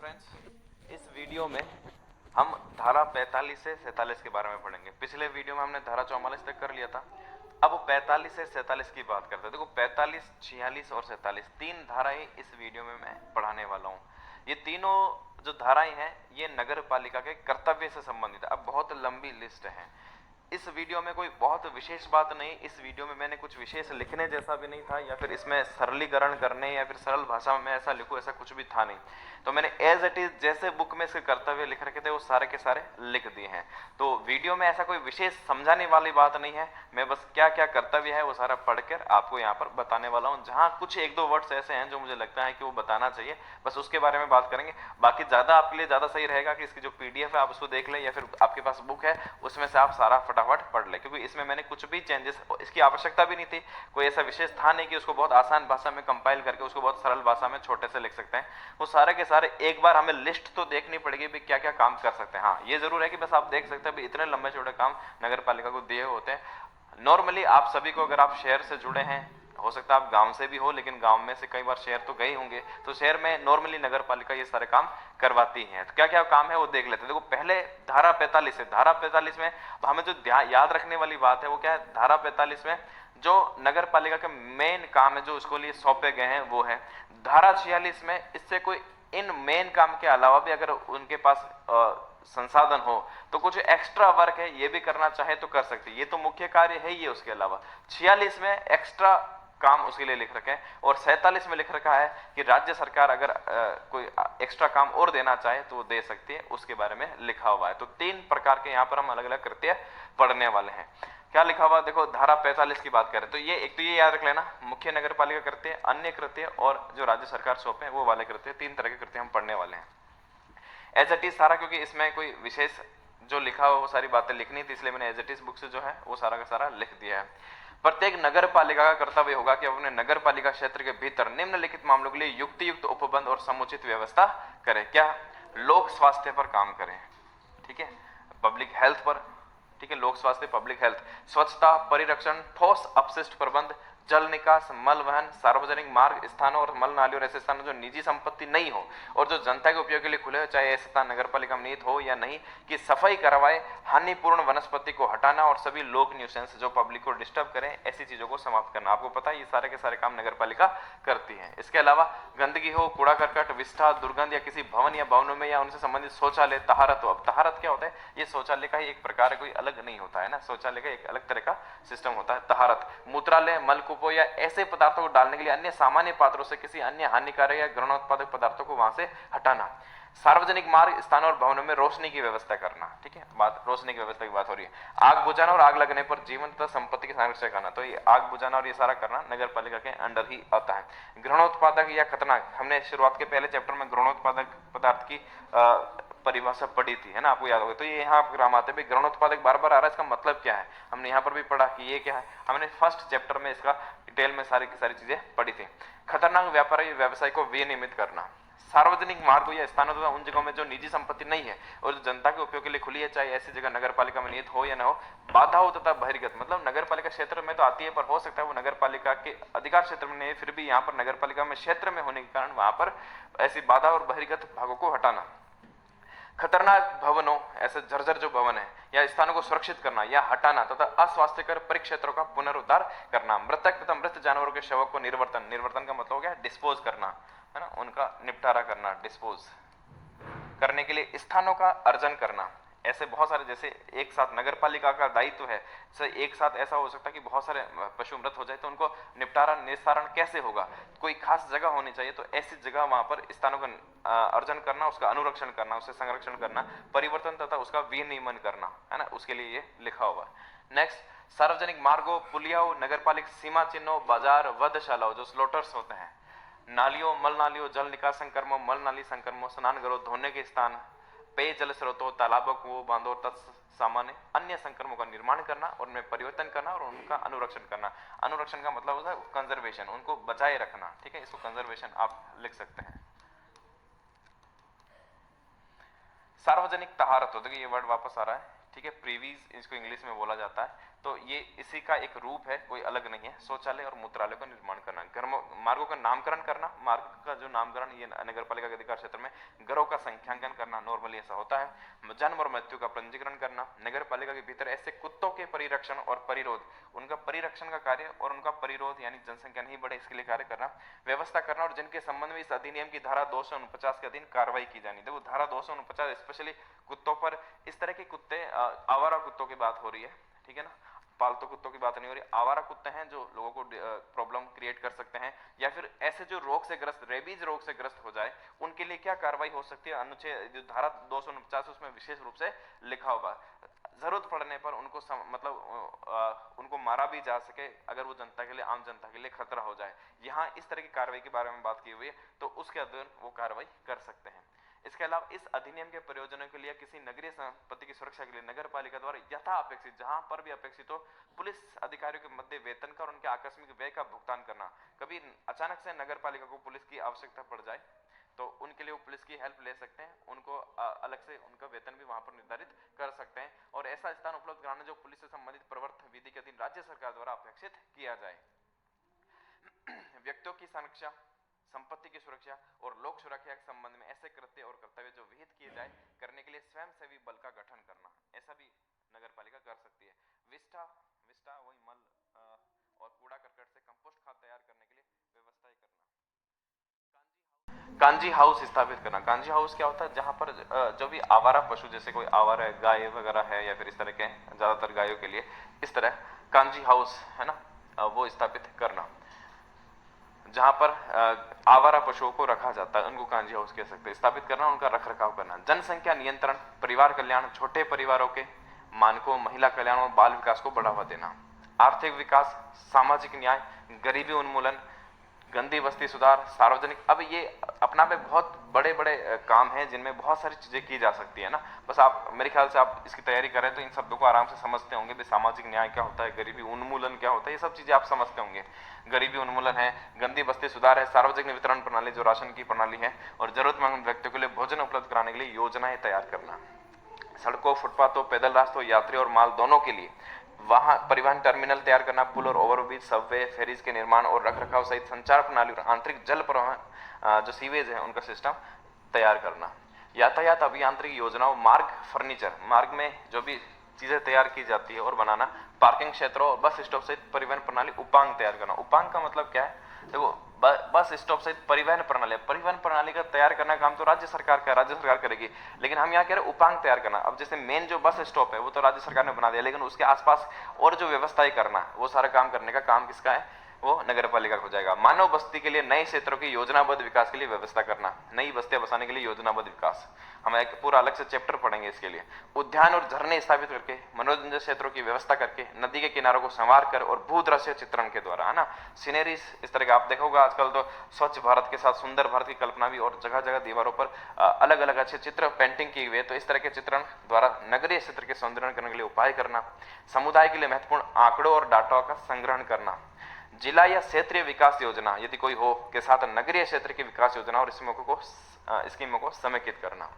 Friends, इस video में हम धारा 45 से 47 के बारे में पढ़ेंगे। पिछले वीडियो में हमने धारा 44 तक कर लिया था। अब 45 से 47 की बात करते हैं। देखो 45, 46 और 47 तीन धाराएं इस वीडियो में मैं पढ़ाने वाला हूँ। ये तीनों जो धाराएं हैं ये नगर पालिका के कर्तव्य से संबंधित है। अब बहुत लंबी लिस्ट है। इस वीडियो में कोई बहुत विशेष बात नहीं, इस वीडियो में मैंने कुछ विशेष लिखने जैसा भी नहीं था या फिर इसमें सरलीकरण करने या फिर सरल भाषा में ऐसा लिखूं, ऐसा कुछ भी था नहीं। तो मैंने एज इट इज जैसे बुक में इसके कर्तव्य लिख रखे थे वो सारे के सारे लिख दिए हैं। तो वीडियो में ऐसा कोई विशेष समझाने वाली बात नहीं है। मैं बस क्या क्या कर्तव्य है वो सारा पढ़कर आपको यहाँ पर बताने वाला हूँ। जहाँ कुछ एक दो वर्ड्स ऐसे हैं जो मुझे लगता है कि वो बताना चाहिए, बस उसके बारे में बात करेंगे। बाकी ज्यादा आपके लिए ज्यादा सही रहेगा कि इसकी जो पीडीएफ है आप उसको देख लें या फिर आपके पास बुक है उसमें से आप सारा फटाफट पढ़ ले, क्योंकि इसमें मैंने कुछ भी चेंजेस, इसकी आवश्यकता भी नहीं थी। कोई ऐसा विशेष था नहीं कि उसको बहुत आसान भाषा में कंपाइल करके उसको बहुत सरल भाषा में छोटे से लिख सकते हैं। वो सारे के सारे एक बार हमें लिस्ट तो देखनी पड़ेगी भी क्या क्या काम कर सकते हैं। हाँ ये जरूर है कि बस आप देख सकते हैं भी इतने लंबे छोटे काम नगर पालिका को दिए होते हैं। नॉर्मली आप सभी को, अगर आप शहर से जुड़े हैं, हो सकता है आप गांव से भी हो लेकिन गांव में से कई बार शहर तो गए होंगे, तो शहर में नॉर्मली नगर पालिका ये सारे काम करवाती है। तो क्या क्या काम है वो देख लेते हैं। देखो पहले धारा 45 है। धारा 45 में हमें जो याद रखने वाली बात है वो क्या है, धारा 45 में जो नगर पालिका के मेन काम है जो उसको लिए सौंपे गए हैं वो है। धारा 46 में इससे कोई इन मेन काम के अलावा भी अगर उनके पास संसाधन हो तो कुछ एक्स्ट्रा वर्क है ये भी करना चाहे तो कर सकते, ये तो मुख्य कार्य है ही है। उसके अलावा 46 में एक्स्ट्रा काम उसके लिए लिख रखे हैं और 47 में लिख रखा है कि राज्य सरकार अगर कोई एक्स्ट्रा काम और देना चाहे तो वो दे सकती है, उसके बारे में लिखा हुआ है। तो तीन प्रकार के यहाँ पर हम अलग अलग कृत्य पढ़ने वाले हैं। क्या लिखा हुआ देखो, धारा 45 की बात करें तो ये एक तो ये याद रख लेना, मुख्य नगर पालिका कृत्य, अन्य कृत्य और जो राज्य सरकार सौंपे हैं वो वाले कृत्य, तीन तरह के कृत्य हम पढ़ने वाले हैं। एज इट इज सारा, क्योंकि इसमें कोई विशेष जो लिखा हुआ वो सारी बातें लिखनी थी इसलिए मैंने एज इट इज बुक से जो है वो सारा का सारा लिख दिया है। प्रत्येक नगर पालिका का कर्तव्य होगा कि अपने नगर पालिका क्षेत्र के भीतर निम्नलिखित मामलों के लिए युक्त उपबंध और समुचित व्यवस्था करें। क्या, लोक स्वास्थ्य पर काम करें, ठीक है, पब्लिक हेल्थ पर, ठीक है, लोक स्वास्थ्य पब्लिक हेल्थ, स्वच्छता, परिरक्षण, ठोस अपशिष्ट प्रबंध, जल निकास, मल वहन, सार्वजनिक मार्ग स्थानों और मल नालियों और ऐसे स्थानों जो निजी संपत्ति नहीं हो और जो जनता के उपयोग के लिए खुले हो, चाहे ऐसे स्थान नगर पालिका में निहित हो या नहीं, कि सफाई करवाए, हानिपूर्ण वनस्पति को हटाना और सभी लोक न्यूसेंस जो पब्लिक को डिस्टर्ब करें ऐसी चीजों को समाप्त करना। आपको पता है ये सारे के सारे काम नगर पालिका करती है। इसके अलावा गंदगी हो, कूड़ा करकट, विष्ठा, दुर्गंध या किसी भवन या भवनों में या उनसे संबंधित शौचालय, तहारत हो। अब तहारत क्या होता है, ये शौचालय का ही एक प्रकार है, कोई अलग नहीं होता है ना, शौचालय का एक अलग तरह का सिस्टम होता है। तहारत, मूत्रालय, मलकूप या ऐसे पदार्थों को डालने के लिए अन्य सामान्य पात्रों से किसी अन्य हानिकारक या घृणोत्पादक पदार्थों को वहां से हटाना। सार्वजनिक मार्ग स्थानों और भवनों में रोशनी की व्यवस्था करना, ठीक है, बात रोशनी की व्यवस्था की बात हो रही है। आग बुझाना और आग लगने पर जीवन तथा संपत्ति की संरक्षण करना, तो ये आग बुझाना और ये सारा करना नगर पालिका के अंडर ही आता है। घृणोत्पादक या खतरनाक, हमने शुरुआत के पहले चैप्टर में घृणोत्पादक पदार्थ की परिभाषा पढ़ी थी, है ना, आपको याद होगा। तो ये यहाँ ग्राम आते हैं, घृणोत्पादक बार बार आ रहा है, इसका मतलब क्या है, हमने यहाँ पर भी पढ़ा कि ये क्या है, हमने फर्स्ट चैप्टर में इसका डिटेल में सारी की सारी चीजें पढ़ी थी। खतरनाक व्यापार या व्यवसाय को विनियमित करना, सार्वजनिक मार्गों या स्थानों तथा उन जगहों में जो निजी संपत्ति नहीं है और जो जनता के उपयोग के लिए खुली है, चाहे ऐसी जगह नगर पालिका में निहित हो या न हो, बाधा हो तथा बहिर्गत, मतलब नगर पालिका क्षेत्र में तो आती है पर हो सकता है वो नगर पालिका के अधिकार क्षेत्र में नहीं, फिर भी यहाँ पर नगर पालिका में क्षेत्र में होने के कारण वहां पर ऐसी बाधा और बहिर्गत भागों को हटाना। खतरनाक भवनों, ऐसे जर्जर जो भवन है या स्थानों को सुरक्षित करना या हटाना तथा अस्वास्थ्यकर परिक्षेत्रों का पुनरुद्धार करना। मृतक तथा मृत जानवरों के शवों को निर्वर्तन, निर्वर्तन का मतलब हो गया डिस्पोज करना, है ना, उनका निपटारा करना, डिस्पोज करने के लिए स्थानों का अर्जन करना। ऐसे बहुत सारे, जैसे एक साथ नगर पालिका का दायित्व है, जैसे एक साथ ऐसा हो सकता है कि बहुत सारे पशु मृत हो जाए तो उनको निपटारा निस्तारण कैसे होगा, कोई खास जगह होनी चाहिए, तो ऐसी जगह वहां पर स्थानों का अर्जन करना, उसका अनुरक्षण करना, उससे संरक्षण करना, परिवर्तन तथा उसका विनियमन करना, है ना, उसके लिए ये लिखा हुआ है। नेक्स्ट, सार्वजनिक मार्गों, पुलियाओं, नगर पालिका सीमा चिन्हों, बाजार, वधशालाओं जो स्लोटर्स होते हैं, नालियों, मल नालियों, जल निकास संक्रमण, मल नाली संक्रमण, स्नान घरों, धोने के स्थान, पेयजल स्रोतों, तालाबों, कुओं, बांधों तथा सामान्य अन्य संक्रमणों का निर्माण करना और उनमें परिवर्तन करना और उनका अनुरक्षण करना। अनुरक्षण का मतलब होता है कंजर्वेशन, उनको बचाए रखना, ठीक है, इसको कंजर्वेशन आप लिख सकते हैं। सार्वजनिक तहारत होता है, ये वर्ड वापस आ रहा है, ठीक है, प्रीवीज इसको इंग्लिश में बोला जाता है। तो ये इसी का एक रूप है, कोई अलग नहीं है। शौचालय और मूत्रालय का निर्माण करना, मार्गों का नामकरण करना, मार्ग का जो नामकरण ये नगर पालिका के अधिकार क्षेत्र में, घरों का संख्यांकन करना, नॉर्मली ऐसा होता है। जन्म और मृत्यु का पंजीकरण करना, नगर पालिका के भीतर ऐसे कुत्तों के परिरक्षण और परिरोध, उनका परिरक्षण का कार्य और उनका परिरोध यानी जनसंख्या नहीं बढ़े इसके लिए कार्य करना, व्यवस्था करना, और जिनके संबंध में इस अधिनियम की धारा 249 के अधीन कार्रवाई की जानी। देखो धारा 249 स्पेशली कुत्तों पर, इस तरह के कुत्ते आवारा कुत्तों की बात हो रही है, ठीक है ना, पालतू कुत्तों की बात नहीं हो रही। आवारा कुत्ते हैं जो लोगों को प्रॉब्लम क्रिएट कर सकते हैं, या फिर ऐसे जो रोग से ग्रस्त, रेबीज रोग से ग्रस्त हो जाए, उनके लिए क्या कार्रवाई हो सकती है। अनुच्छेद जो धारा 249 उसमें विशेष रूप से लिखा होगा, जरूरत पड़ने पर उनको उनको मारा भी जा सके अगर वो जनता के लिए, आम जनता के लिए खतरा हो जाए। यहाँ इस तरह की कार्रवाई के बारे में बात की हुई है, तो उसके अधीन वो कार्रवाई कर सकते हैं। इसके अलावा इस अधिनियम के प्रयोजनों के लिए किसी नगरीय संपत्ति की सुरक्षा के लिए नगर पालिका द्वारा यथा अपेक्षित, जहां पर भी अपेक्षित हो, पुलिस अधिकारियों के मध्य वेतन का और उनके आकस्मिक व्यय का भुगतान करना। कभी अचानक से नगर पालिका को पुलिस की आवश्यकता पड़ जाए तो उनके लिए वो पुलिस की हेल्प ले सकते हैं, उनको अलग से उनका वेतन भी वहां पर निर्धारित कर सकते हैं, और ऐसा स्थान उपलब्ध कराना जो पुलिस से संबंधित प्रवर्तन विधि के अधीन राज्य सरकार द्वारा अपेक्षित किया जाए। व्यक्तियों की संरक्षा, संपत्ति की सुरक्षा और लोक सुरक्षा के संबंध में ऐसे कृत्य और कर्तव्य जो विहित किए जाए करने के लिए स्वयंसेवी बल का गठन करना, ऐसा भी नगर पालिका कर सकती है। विस्टा विस्टा वही मल और कूड़ा करकट से कंपोस्ट खाद तैयार करने के लिए व्यवस्थाएं करना। कांजी हाउस स्थापित करना। कांजी हाउस क्या होता है, जहां पर जो भी आवारा पशु, जैसे कोई आवारा गाय वगैरह है या फिर इस तरह के, ज्यादातर गायों के लिए इस तरह कांजी हाउस है ना, वो स्थापित करना, जहां पर आवारा पशुओं को रखा जाता है, उनको कांजी हाउस कह सकते हैं। स्थापित करना, उनका रखरखाव करना। जनसंख्या नियंत्रण, परिवार कल्याण, छोटे परिवारों के मानकों, महिला कल्याण और बाल विकास को बढ़ावा देना। आर्थिक विकास, सामाजिक न्याय, गरीबी उन्मूलन, गंदी बस्ती सुधार, सार्वजनिक। अब ये अपना में बहुत बड़े बड़े काम हैं जिनमें बहुत सारी चीजें की जा सकती है ना। बस आप, मेरे ख्याल से आप इसकी तैयारी करें तो इन शब्दों को आराम से समझते होंगे भी। सामाजिक न्याय क्या होता है, गरीबी उन्मूलन क्या होता है, ये सब चीजें आप समझते होंगे। गरीबी उन्मूलन है, गंदी बस्ती सुधार है, सार्वजनिक वितरण प्रणाली जो राशन की प्रणाली है, और जरूरतमंद व्यक्तियों के लिए भोजन उपलब्ध कराने के लिए योजनाएं तैयार करना। सड़कों, फुटपाथों, पैदल रास्तों, यात्री और माल दोनों के लिए वहां परिवहन टर्मिनल तैयार करना। पुल और ओवरब्रिज, सबवे, फेरीज के निर्माण और रखरखाव सहित संचार प्रणाली और आंतरिक जल प्रवाह जो सीवेज है उनका सिस्टम तैयार करना। यातायात अभियांत्रिकी योजनाओं, मार्ग फर्नीचर, मार्ग में जो भी चीजें तैयार की जाती है और बनाना। पार्किंग क्षेत्रों और बस स्टॉप सहित परिवहन प्रणाली उपांग तैयार करना। उपांग का मतलब क्या है, देखो बस स्टॉप सहित परिवहन प्रणाली का तैयार करना काम तो राज्य सरकार करेगी, लेकिन हम यहाँ कह रहे उपांग तैयार करना। अब जैसे मेन जो बस स्टॉप है वो तो राज्य सरकार ने बना दिया, लेकिन उसके आसपास और जो व्यवस्थाएं करना, वो सारा काम करने का काम किसका है, वो नगर पालिका हो जाएगा। मानव बस्ती के लिए नए क्षेत्रों की योजनाबद्ध विकास के लिए व्यवस्था करना, नई बस्तियां बसाने के लिए योजनाबद्ध विकास, हम एक पूरा अलग से चैप्टर पढ़ेंगे इसके लिए। उद्यान और झरने स्थापित करके, मनोरंजन क्षेत्रों की व्यवस्था करके, नदी के किनारों को संवार कर और भूदृश्य चित्रण के द्वारा, है ना, सीनरीज इस तरह का। आप देखोगे आजकल तो स्वच्छ भारत के साथ सुंदर भारत की कल्पना भी, और जगह जगह दीवारों पर अलग अलग अच्छे चित्र पेंटिंग की हुई है, तो इस तरह के चित्रण द्वारा नगरीय क्षेत्र के सौंदर्यीकरण करने के लिए उपाय करना। समुदाय के लिए महत्वपूर्ण आंकड़ों और डाटा का संग्रहण करना। जिला या क्षेत्रीय विकास योजना यदि कोई हो के साथ नगरीय क्षेत्र की विकास योजना और स्कीमों को समेकित करना।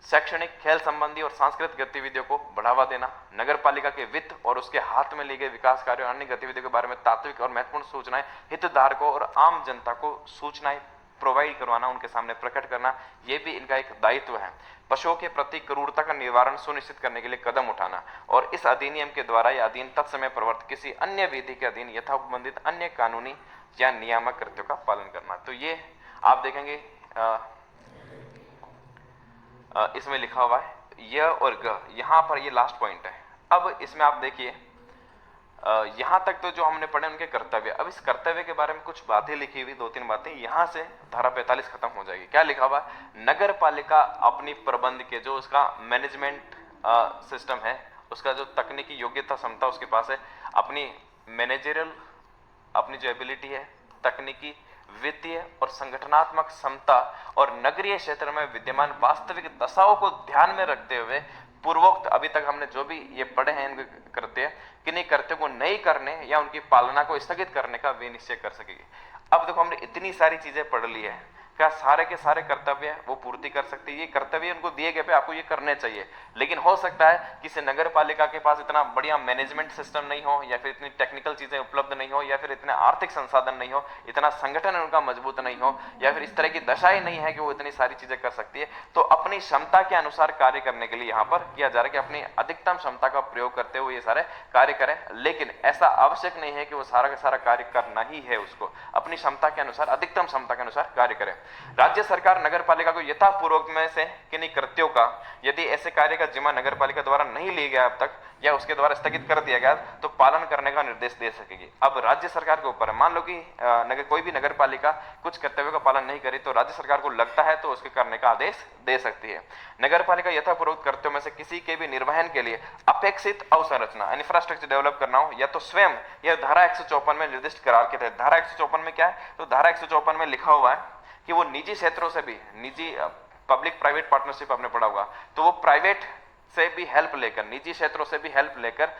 शैक्षणिक, खेल संबंधी और सांस्कृतिक गतिविधियों को बढ़ावा देना। नगर पालिका के वित्त और उसके हाथ में ली गई विकास कार्यों और अन्य गतिविधियों के बारे में तात्विक और महत्वपूर्ण सूचनाएं हितधारकों और आम जनता को सूचनाएं प्रोवाइड करवाना, उनके सामने प्रकट करना, यह भी इनका एक दायित्व है। पशुओं के प्रति क्रूरता का निवारण सुनिश्चित करने के लिए कदम उठाना, और इस अधिनियम के द्वारा यह अधीन तत्समय प्रवर्तित किसी अन्य विधि के अधीन यथासंबंधित अन्य कानूनी या नियामक कृत्यों का पालन करना। तो ये आप देखेंगे इसमें लिखा हुआ है य और ग, यहां पर ये लास्ट पॉइंट है। अब इसमें आप देखिए यहां तक तो जो हमने पढ़े उनके कर्तव्य। अब इस कर्तव्य के बारे में कुछ बातें लिखी हुई, 2-3 बातें, यहां से धारा 45 खत्म हो जाएगी। क्या लिखा हुआ है, नगर पालिका अपनी प्रबंध के जो उसका मैनेजमेंट सिस्टम है, उसका जो तकनीकी योग्यता क्षमता उसके पास है, अपनी मैनेजरियल अपनी जो एबिलिटी है, तकनीकी, वित्तीय और संगठनात्मक क्षमता और नगरीय क्षेत्र में विद्यमान वास्तविक दशाओं को ध्यान में रखते हुए पूर्वोक्त अभी तक हमने जो भी ये पढ़े हैं इनके कृत्य, किन्हीं कृत्यों को नहीं करने या उनकी पालना को स्थगित करने का विनिश्चय कर सकेगी। अब देखो हमने इतनी सारी चीजें पढ़ ली है, क्या सारे के सारे कर्तव्य वो पूर्ति कर सकती है? ये कर्तव्य उनको दिए गए पे आपको ये करने चाहिए, लेकिन हो सकता है किसी नगर पालिका के पास इतना बढ़िया मैनेजमेंट सिस्टम नहीं हो, या फिर इतनी टेक्निकल चीजें उपलब्ध नहीं हो, या फिर इतने आर्थिक संसाधन नहीं हो, इतना संगठन उनका मजबूत नहीं हो, या फिर इस तरह की दशा ही नहीं है कि वो इतनी सारी चीजें कर सकती है। तो अपनी क्षमता के अनुसार कार्य करने के लिए यहाँ पर किया जा रहा है कि अपनी अधिकतम क्षमता का प्रयोग करते हुए ये सारे कार्य करें, लेकिन ऐसा आवश्यक नहीं है कि वो सारा का सारा कार्य करना ही है, उसको अपनी क्षमता के अनुसार, अधिकतम क्षमता के अनुसार कार्य करें। राज्य सरकार नगर पालिका को यथापूर्वक में से किन्हीं कृत्यों का, यदि ऐसे कार्य का जिम्मा नगर पालिका द्वारा नहीं लिया गया अब तक या उसके द्वारा स्थगित कर दिया गया, तो पालन करने का निर्देश दे सकेगी। अब राज्य सरकार के ऊपर है, मान लो कि कोई भी नगर पालिका कुछ कर्तव्यों का पालन नहीं करी, तो राज्य सरकार को लगता है तो उसके करने का आदेश दे सकती है। नगर पालिका यथापूर्वक कर्तव्यों में से किसी के भी निर्वहन के लिए अपेक्षित अवसंरचना, इंफ्रास्ट्रक्चर डेवलप करना हो, या तो स्वयं यह धारा 154 में निर्दिष्ट करार के तहत, धारा 154 में क्या है, तो धारा 154 में लिखा हुआ है कि वो निजी क्षेत्रों से भी, निजी पब्लिक प्राइवेट पार्टनरशिप आपने पढ़ा होगा, तो वो प्राइवेट से भी हेल्प लेकर, निजी क्षेत्रों से भी हेल्प लेकर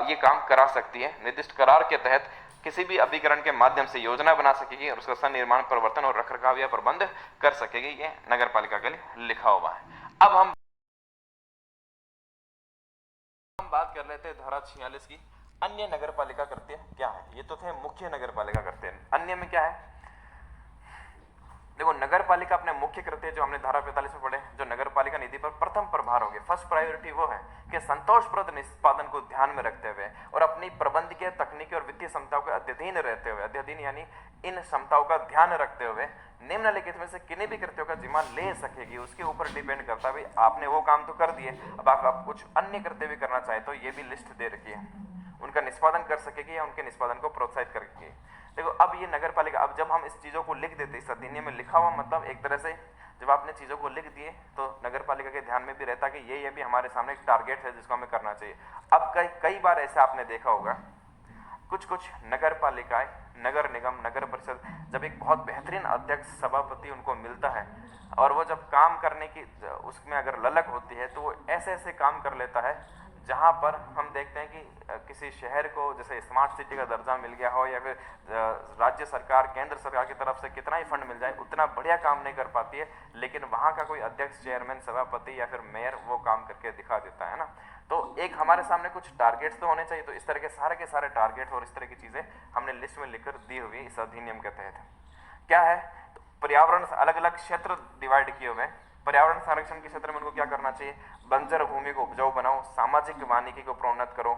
ये काम करा सकती है। निर्दिष्ट करार के तहत किसी भी अभिकरण के माध्यम से योजना बना सकेगी और उसका सनिर्माण, परिवर्तन और रखरखाव या प्रबंध कर सकेगी। ये नगर पालिका के लिए लिखा हुआ है। अब हम बात कर लेते हैं धारा 46 की। अन्य नगर पालिका कृत्य क्या है? ये तो थे मुख्य नगर पालिका कृत्य, अन्य में क्या है? देखो, नगर पालिका अपने मुख्य कृत्य जो हमने धारा 45 में पढ़े, जो नगर पालिका निधि पर प्रथम प्रभार होगी, फर्स्ट प्रायोरिटी वो है कि संतोषप्रद निष्पादन को ध्यान में रखते हुए और अपनी प्रबंधकीय, तकनीकी और वित्तीय क्षमताओं के अध्ययन रहते हुए, अध्ययन यानी इन क्षमताओं का ध्यान रखते हुए निम्नलिखित में से किन्हीं भी कृत्यों का जिम्मा ले सकेगी। उसके ऊपर डिपेंड करता है, आपने वो काम तो कर दिए, अब आप कुछ अन्य कृत्य भी करना चाहे तो ये भी लिस्ट दे रखी है, उनका निष्पादन कर सकेगी या उनके निष्पादन को प्रोत्साहित करेगी। देखो, अब ये नगर पालिका, अब जब हम इस चीजों को लिख देते, इस अधिनियम में लिखा हुआ मतलब एक तरह से जब आपने चीजों को लिख दिए तो नगर पालिका के ध्यान में भी रहता कि ये भी हमारे सामने एक टारगेट है जिसको हमें करना चाहिए। अब कई बार ऐसा आपने देखा होगा, कुछ नगर पालिकाएं, नगर निगम, नगर परिषद, जब एक बहुत बेहतरीन अध्यक्ष, सभापति उनको मिलता है और वो जब काम करने की उसमें अगर ललक होती है तो वो ऐसे ऐसे काम कर लेता है जहां पर हम देखते हैं कि किसी शहर को जैसे स्मार्ट सिटी का दर्जा मिल गया हो, या फिर राज्य सरकार, केंद्र सरकार की तरफ से कितना ही फंड मिल जाए, उतना बढ़िया काम नहीं कर पाती है, लेकिन वहां का कोई अध्यक्ष, चेयरमैन, सभापति या फिर मेयर वो काम करके दिखा देता है ना। तो एक हमारे सामने कुछ टारगेट्स तो होने चाहिए, तो इस तरह के सारे टारगेट और इस तरह की चीजें हमने लिस्ट में लिखकर दी हुई इस अधिनियम के तहत। क्या है? तो पर्यावरण, अलग अलग क्षेत्र डिवाइड किए हुए। पर्यावरण संरक्षण के क्षेत्र में उनको क्या करना चाहिए? बंजर भूमि को उपजाऊ बनाओ, सामाजिक वानिकी को प्रोन्नत करो,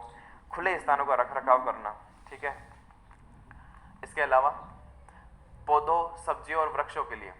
खुले स्थानों का रखरखाव करना, ठीक है। इसके अलावा पौधों, सब्जियों और वृक्षों के लिए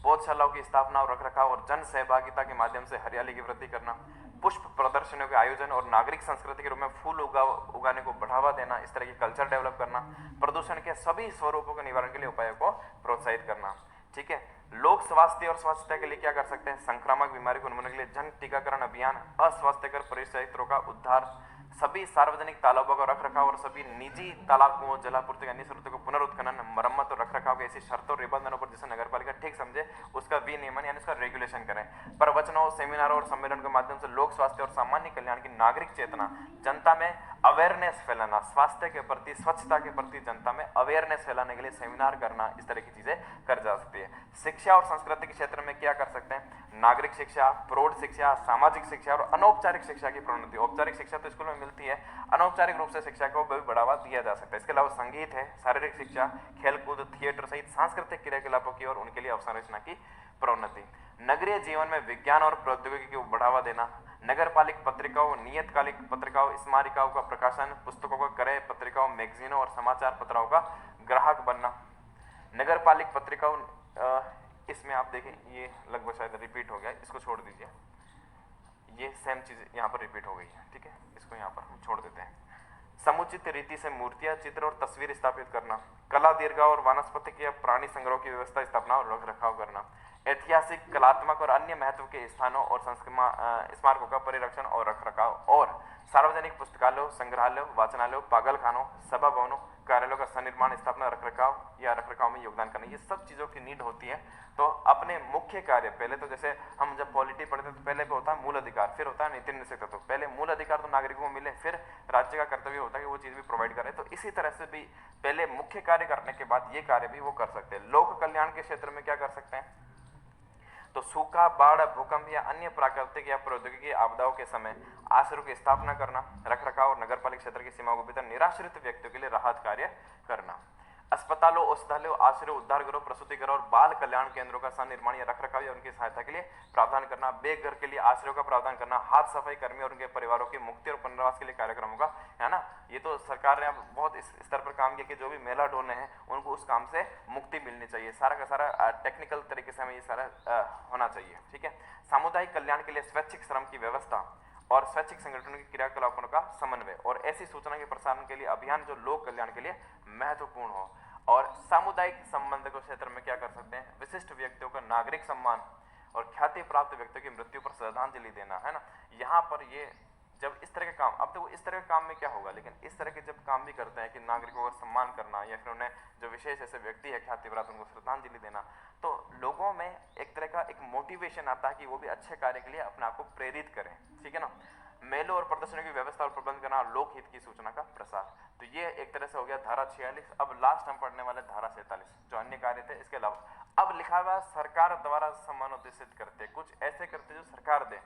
पौधशालाओं की स्थापना और रखरखाव और जन सहभागिता के माध्यम से हरियाली की वृद्धि करना, पुष्प प्रदर्शनियों के आयोजन और नागरिक संस्कृति के रूप में फूल उगाने को बढ़ावा देना, इस तरह की कल्चर डेवलप करना, प्रदूषण के सभी स्वरूपों के निवारण के लिए उपायों को प्रोत्साहित करना, ठीक है। लोक स्वास्थ्य और स्वच्छता के लिए क्या कर सकते हैं? संक्रामक बीमारी को उन्मूलन के लिए जन टीकाकरण अभियान, अस्वास्थ्यकर परिक्षेत्रों का उद्धार, सभी सार्वजनिक तालाबों का रखरखाव और सभी निजी तालाबों, जलापूर्ति अन्य स्रोतों को पुनरुत्खनन, मरम्मत और रखरखाव के ऐसी शर्तों और निबंधनों पर जिसे नगर पालिका ठीक समझे उसका विनियमन यानी उसका रेगुलेशन करें। प्रवचनों, सेमिनारों और सम्मेलन के माध्यम से लोक स्वास्थ्य और सामान्य कल्याण की नागरिक चेतना, जनता में अवेयरनेस फैलाना, स्वास्थ्य के प्रति, स्वच्छता के प्रति जनता में अवेयरनेस फैलाने के लिए सेमिनार करना, इस तरह की चीजें कर जा सकती है। शिक्षा और संस्कृति के क्षेत्र में क्या कर सकते हैं? नागरिक शिक्षा, प्रौढ़ शिक्षा, सामाजिक शिक्षा और अनौपचारिक शिक्षा की प्रोन्नति। औपचारिक शिक्षा तो स्कूल में मिलती है, अनौपचारिक रूप से शिक्षा को भी बढ़ावा दिया जा सकता है। इसके अलावा संगीत है, शारीरिक शिक्षा, खेलकूद, थिएटर सहित सांस्कृतिक क्रियाकलापों की और उनके लिए अवसंरचना की प्रोन्नति। नगरीय जीवन में विज्ञान और प्रौद्योगिकी को बढ़ावा देना, नगरपालिक पत्रिकाओं, नियतकालिक पत्रिकाओं, स्मारिकाओं का प्रकाशन, पुस्तकों का क्रय, पत्रिकाओं, मैगजीनों और समाचार पत्रों का ग्राहक बनना। नगरपालिक पत्रिकाओं, इसमें आप देखें ये लगभग शायद रिपीट हो गया, इसको छोड़ दीजिए, ये सेम चीज यहाँ पर रिपीट हो गई है, ठीक है, इसको यहाँ पर हम छोड़ देते हैं। समुचित रीति से मूर्तियां, चित्र और तस्वीर स्थापित करना, कला, दीर्घा और वानस्पतिक या प्राणी संग्रह की व्यवस्था, स्थापना और रख रखाव करना, ऐतिहासिक, कलात्मक और अन्य महत्व के स्थानों और स्मारकों का परिरक्षण और रखरखाव, और सार्वजनिक पुस्तकालयों, संग्रहालयों, वाचनालयों, पागलखानों, सभा भवनों, कार्यालयों का सनिर्माण, स्थापना, रखरखाव या रखरखाव में योगदान करना, ये सब चीजों की नीड होती है। तो अपने मुख्य कार्य पहले तो, जैसे हम जब पॉलिटी पढ़ते हैं तो पहले पे होता है मूल अधिकार, फिर होता है नीति निर्देशक तत्व। पहले मूल अधिकार तो नागरिकों को मिले, फिर राज्य का कर्तव्य होता है कि वो चीज भी प्रोवाइड करे। तो इसी तरह से भी पहले मुख्य कार्य करने के बाद ये कार्य भी वो कर सकते हैं। लोक कल्याण के क्षेत्र में क्या कर सकते हैं, तो सूखा, बाढ़, भूकंप या अन्य प्राकृतिक या प्रौद्योगिकी आपदाओं के समय आश्रयों की स्थापना करना, रखरखाव और नगरपालिका क्षेत्र की सीमाओं के भीतर निराश्रित व्यक्तियों के लिए राहत कार्य करना। अस्पतालों, औषधालयों, आश्रय, उद्धार गृह, प्रसूति गृह और बाल कल्याण केंद्रों का सनिर्माण या रखरखाव या उनकी सहायता के लिए प्रावधान करना। बेघर के लिए आश्रयों का प्रावधान करना। हाथ सफाई कर्मी और उनके परिवारों की मुक्ति और पुनर्वास के लिए कार्यक्रमों का, है ना, ये तो सरकार ने अब बहुत इस स्तर पर काम किया कि जो भी मेला ढोने हैं उनको उस काम से मुक्ति मिलनी चाहिए। सारा का सारा टेक्निकल तरीके से हमें ये सारा होना चाहिए, ठीक है। सामुदायिक कल्याण के लिए स्वैच्छिक श्रम की व्यवस्था और स्वैच्छिक संगठनों की क्रियाकलापों का समन्वय और ऐसी सूचना के प्रसारण के लिए अभियान जो लोक कल्याण के लिए महत्वपूर्ण हो। और सामुदायिक संबंध के क्षेत्र में क्या कर सकते हैं, विशिष्ट व्यक्तियों का नागरिक सम्मान और ख्याति प्राप्त व्यक्तियों की मृत्यु पर श्रद्धांजलि देना, है ना। यहाँ पर ये जब इस तरह के काम, अब तो इस तरह के काम में क्या होगा, लेकिन इस तरह के जब काम भी करते हैं कि नागरिकों का सम्मान करना या फिर उन्हें जो विशेष ऐसे व्यक्ति है ख्याति प्राप्त उनको श्रद्धांजलि देना, तो लोगों में एक तरह का एक मोटिवेशन आता है कि वो भी अच्छे कार्य के लिए अपने आप को प्रेरित करें, ठीक है ना। मेलों और प्रदर्शनों की व्यवस्था और प्रबंध करना, लोकहित की सूचना का प्रसार। तो ये एक तरह से हो गया धारा 46। अब लास्ट हम पढ़ने वाले धारा 47 जो अन्य कार्य थे। इसके अलावा अब लिखा हुआ सरकार द्वारा सम्मान उद्देशित करते, कुछ ऐसे करते जो सरकार दे।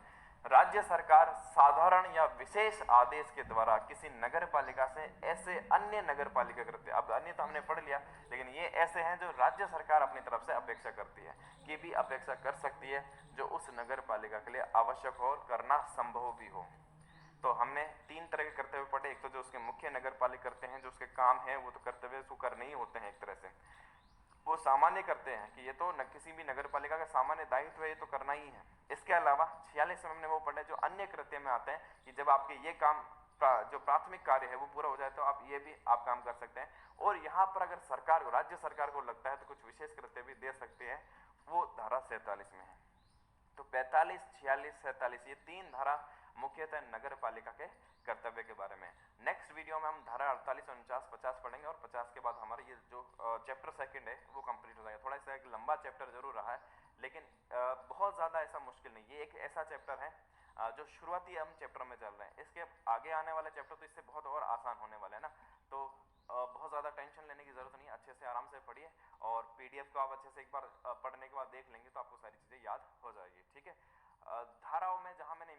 राज्य सरकार साधारण या विशेष आदेश के द्वारा किसी नगर पालिका से ऐसे अन्य नगर पालिका करते, अब अन्य तो हमने पढ़ लिया, लेकिन ये ऐसे हैं जो राज्य सरकार अपनी तरफ से अपेक्षा करती है कि भी अपेक्षा कर सकती है जो उस नगर पालिका के लिए आवश्यक हो और करना संभव भी हो। तो हमने तीन तरह के कर्तव्य पढ़े। एक तो जो उसके मुख्य नगर पालिका करते हैं, जो उसके काम है वो तो कर्तव्य उसको करने ही होते हैं, एक तरह से वो सामान्य करते हैं कि ये तो किसी भी नगर पालिका का सामान्य दायित्व है, ये तो करना ही है। इसके अलावा 46 में हमने वो पढ़े जो अन्य कृत्य में आते हैं कि जब आपके ये काम जो प्राथमिक कार्य है वो पूरा हो जाए तो आप ये भी आप काम कर सकते हैं। और यहाँ पर अगर सरकार को, राज्य सरकार को लगता है तो कुछ विशेष कृत्य भी दे सकते हैं, वो धारा 47 में है। तो 45, 46, 47 ये तीन धारा मुख्यतः नगर पालिका के कर्तव्य के बारे में। नेक्स्ट वीडियो में हम धारा 48, 49, 50 पढ़ेंगे और 50 के बाद हमारा ये जो चैप्टर सेकंड है वो कंप्लीट हो जाएगा। थोड़ा सा एक लंबा चैप्टर जरूर रहा है, लेकिन बहुत ज्यादा ऐसा मुश्किल नहीं। ये एक ऐसा चैप्टर है जो शुरुआती हम चैप्टर में चल रहे हैं। इसके आगे आने वाले चैप्टर तो इससे बहुत और आसान होने वाले हैं ना। तो बहुत ज्यादा टेंशन लेने की जरूरत नहीं, अच्छे से आराम से पढ़िए और पीडीएफ को आप अच्छे से एक बार पढ़ने के बाद देख लेंगे तो आपको सारी चीजें याद हो जाएगी, ठीक है। धाराओं में जहां मैंने